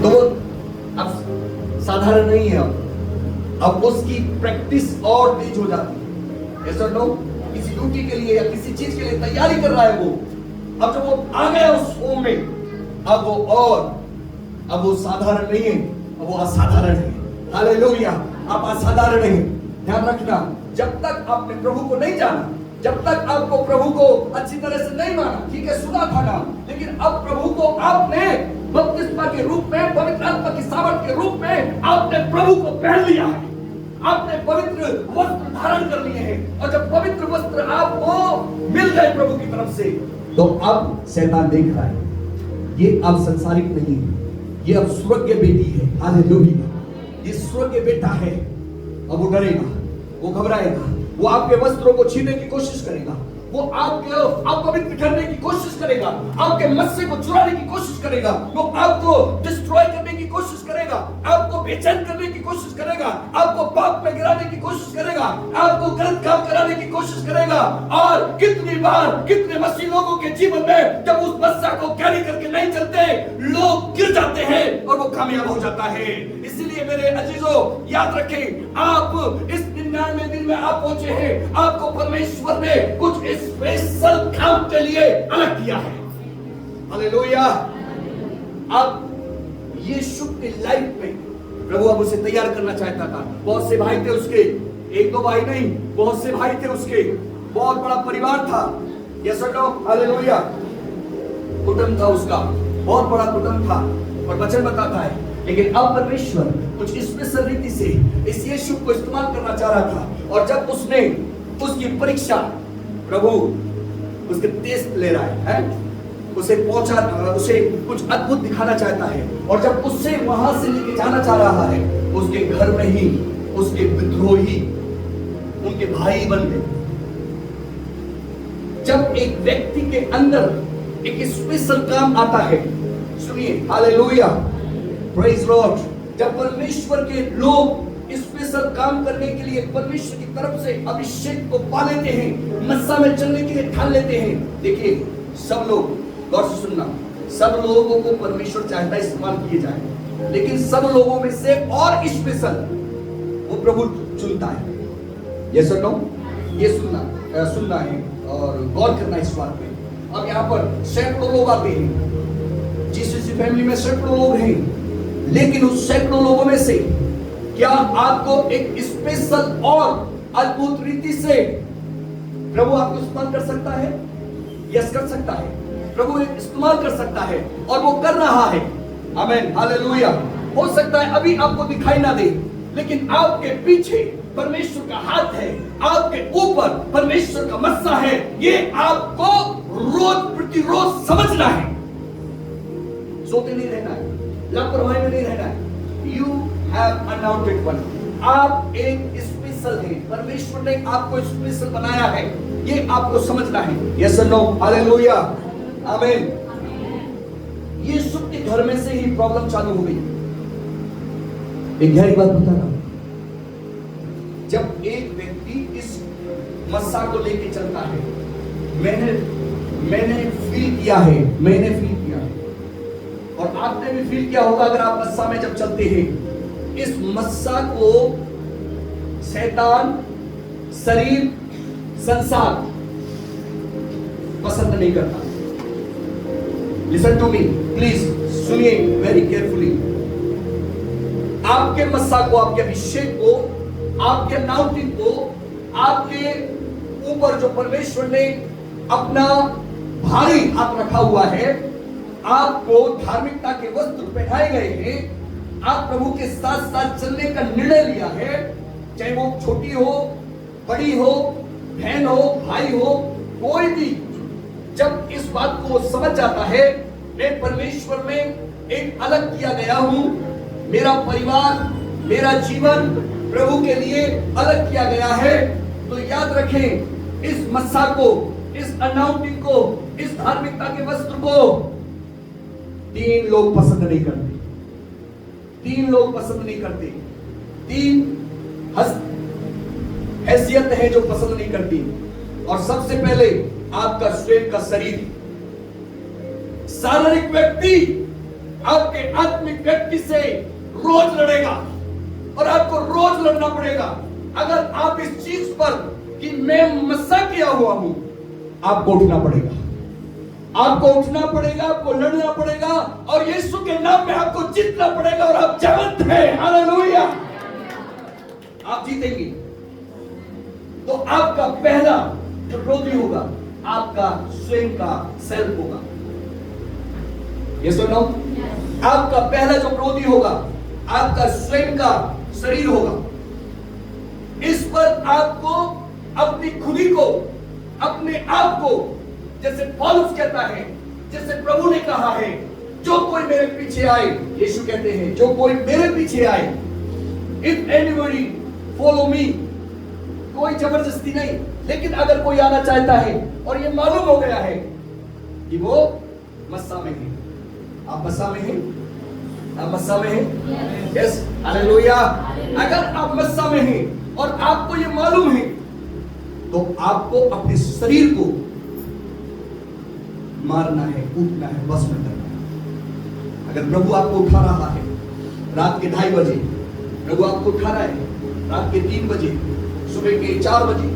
तो अब साधारण नहीं है, अब उसकी प्रैक्टिस और तेज हो जाती है। ऐसा नो, किसी ड्यूटी के लिए या किसी चीज के लिए तैयारी कर रहा है वो, अब जब वो आ गया उस फॉर्म में, अब वो साधारण नहीं है, अब वो असाधारण है। हालेलुया, आप असाधारण है। ध्यान रखना, जब तक आपने प्रभु को नहीं जाना, जब तक आपको प्रभु को अच्छी तरह से नहीं माना, ठीक है सुना था ना, लेकिन अब प्रभु को आपने बपतिस्मा के रूप में, पवित्र आत्मा की सामर्थ के रूप में आपने प्रभु को पहन लिया है। आपने पवित्र वस्त्र धारण कर लिए हैं, और जब पवित्र वस्त्र आपको मिल गए प्रभु की तरफ से, तो अब शैतान देख रहा है ये अब संसारिक नहीं है, ये अब स्वर्गीय बेटी है। हालेलुया, ये स्वर्गीय बेटा है। अब वो डरेगा, वो घबराएगा, वो आपके वस्त्रों को छीनने की कोशिश करेगा, वो आपको अपवित्र करने की कोशिश करेगा, आपके मस्से को चुराने की कोशिश करेगा, वो आपको डिस्ट्रॉय करने की कोशिश करेगा, आपको बेचैन करने की कोशिश करेगा, आपको पाप में गिराने की कोशिश करेगा, आपको गलत काम कराने की कोशिश करेगा। और कितनी बार, कितने मसीह लोगों के जीवन में जब उस मस्सा को कैरी करके नहीं चलते, लोग गिर जाते हैं और वो कामयाब हो जाता है। इसीलिए मेरे अजीजों, याद रखें, आप इस 99वें दिन में आप पहुंचे हैं, आपको परमेश्वर ने कुछ स्पेशल काम के लिए अलग किया है। हालेलुया। अब यीशु की लाइफ में प्रभु अब उसे तैयार करना चाहता था। बहुत से भाई थे उसके, एक दो भाई नहीं, बहुत से भाई थे उसके, बहुत बड़ा परिवार था। यस और नो? हालेलुया। कुटुंब था उसका, बहुत बड़ा कुटुंब था, और वचन बताता है। लेकिन अब परमेश्वर कुछ स्पेशल रीति से इस यीशु को इस्तेमाल करना चाह रहा था, और जब उसने उसकी परीक्षा, प्रभु उसके टेस्ट ले रहा है, उसे कुछ अद्भुत दिखाना चाहता है, और जब उससे वहां से लेके जाना चाह रहा है, उसके घर में ही उसके विद्रोही उनके भाई बन गए। जब एक व्यक्ति के अंदर एक स्पेशल काम आता है, सुनिए, हालेलुया, प्रेज लॉर्ड, जब परमेश्वर के लोग स्पेशल काम करने के लिए परमेश्वर की तरफ से अभिषेक को पा लेते हैं, मस्सा में चलने के लिए ठान लेते हैं। देखिए, सब लोग गौर से सुनना, सब लोगों को परमेश्वर चाहता है इस्तेमाल किए जाए, लेकिन सब लोगों में से और स्पेशल वो प्रभु चुनता है। ये सुनो, ये सुनना है और गौर करना इस बात पे। अब यहाँ पर सैकड़ों लोग आते हैं, जिस फैमिली में सैकड़ों लोग हैं, लेकिन उस सैकड़ों लोगों में से क्या आपको एक स्पेशल और अद्भुत रीति से प्रभु आपको इस्तेमाल कर सकता है? यस, कर सकता है। प्रभु इस्तेमाल कर सकता है, और वो कर रहा है। आमीन, हालेलुया। हो सकता है अभी आपको दिखाई ना दे, लेकिन आपके पीछे परमेश्वर का हाथ है, आपके ऊपर परमेश्वर का मस्सा है। ये आपको रोज प्रतिरोज समझना है। सोते नहीं रहना है, लापरवाही में नहीं रहना है। You have anointed one. आप एक स्पेशल हैं, परमेश्वर ने आपको स्पेशल बनाया है, ये आपको समझना है। Yes or no? हालेलुया, आमीन। यीशु के घर में से ही प्रॉब्लम चालू हो गई। एक गहरी बात बता रहा हूं, जब एक व्यक्ति इस मस्सा को लेके चलता है, मैंने फील किया है, और आपने भी फील किया होगा, अगर आप मस्सा में जब चलते हैं, इस मस्सा को शैतान, शरीर, संसार पसंद नहीं करता। लिसन टू मी प्लीज, सुनिए वेरी केयरफुली। आपके मस्सा को, आपके अभिषेक को, आपके अनाउंटिंग को, आपके ऊपर जो परमेश्वर ने अपना भारी हाथ रखा हुआ है, आपको धार्मिकता के वस्त्र पहनाए गए हैं, आप प्रभु के साथ साथ चलने का निर्णय लिया है, चाहे वो छोटी हो, बड़ी हो, बहन हो, भाई हो, कोई भी जब इस बात को समझ जाता है, मैं परमेश्वर में एक अलग किया गया हूं, मेरा परिवार, मेरा जीवन प्रभु के लिए अलग किया गया है, तो याद रखें, इस मस्सा को, इस अनाउंटिंग को, इस धार्मिकता के वस्त्र को 3 लोग पसंद नहीं करते। 3 लोग पसंद नहीं करते। 3 हैसियत है जो पसंद नहीं करती। और सबसे पहले आपका स्वयं का शरीर, शारीरिक व्यक्ति आपके आत्मिक व्यक्ति से रोज लड़ेगा और आपको रोज लड़ना पड़ेगा। अगर आप इस चीज पर कि मैं मसा किया हुआ हूं, आपको उठना पड़ेगा, आपको उठना पड़ेगा, आपको लड़ना पड़ेगा और यीशु के नाम में आपको जीतना पड़ेगा और आप जीवंत हैं। हालेलुया, आप जीतेंगे। तो आपका पहला जो विरोधी होगा आपका स्वयं का सेल्फ होगा। ये सुनो, आपका पहला जो विरोधी होगा आपका स्वयं का शरीर होगा। इस पर आपको अपनी खुदी को, अपने आप को, जैसे पौलुस कहता है, जैसे प्रभु ने कहा है, जो कोई मेरे पीछे आए, यीशु कहते हैं, जो कोई मेरे पीछे आए, इफ एनीबॉडी फॉलो मी, कोई जबरदस्ती नहीं, लेकिन अगर कोई आना चाहता है और ये मालूम हो गया है कि वो मस्सा में है। आप मस्सा में हैं? आप मस्सा में हैं? Yes, hallelujah. अगर आप मस्सा में हैं और आपको ये मालूम है तो आपको अपने शरीर को मारना है, कूटना है, बस में करना है। अगर प्रभु आपको उठा रहा है रात के 2:30 बजे, प्रभु आपको उठा रहा है रात के 3 बजे, सुबह के 4 बजे,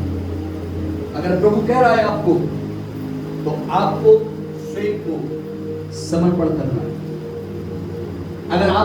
अगर प्रभु कह रहा है आपको, तो आपको स्वयं को समर्पण करना है। अगर आप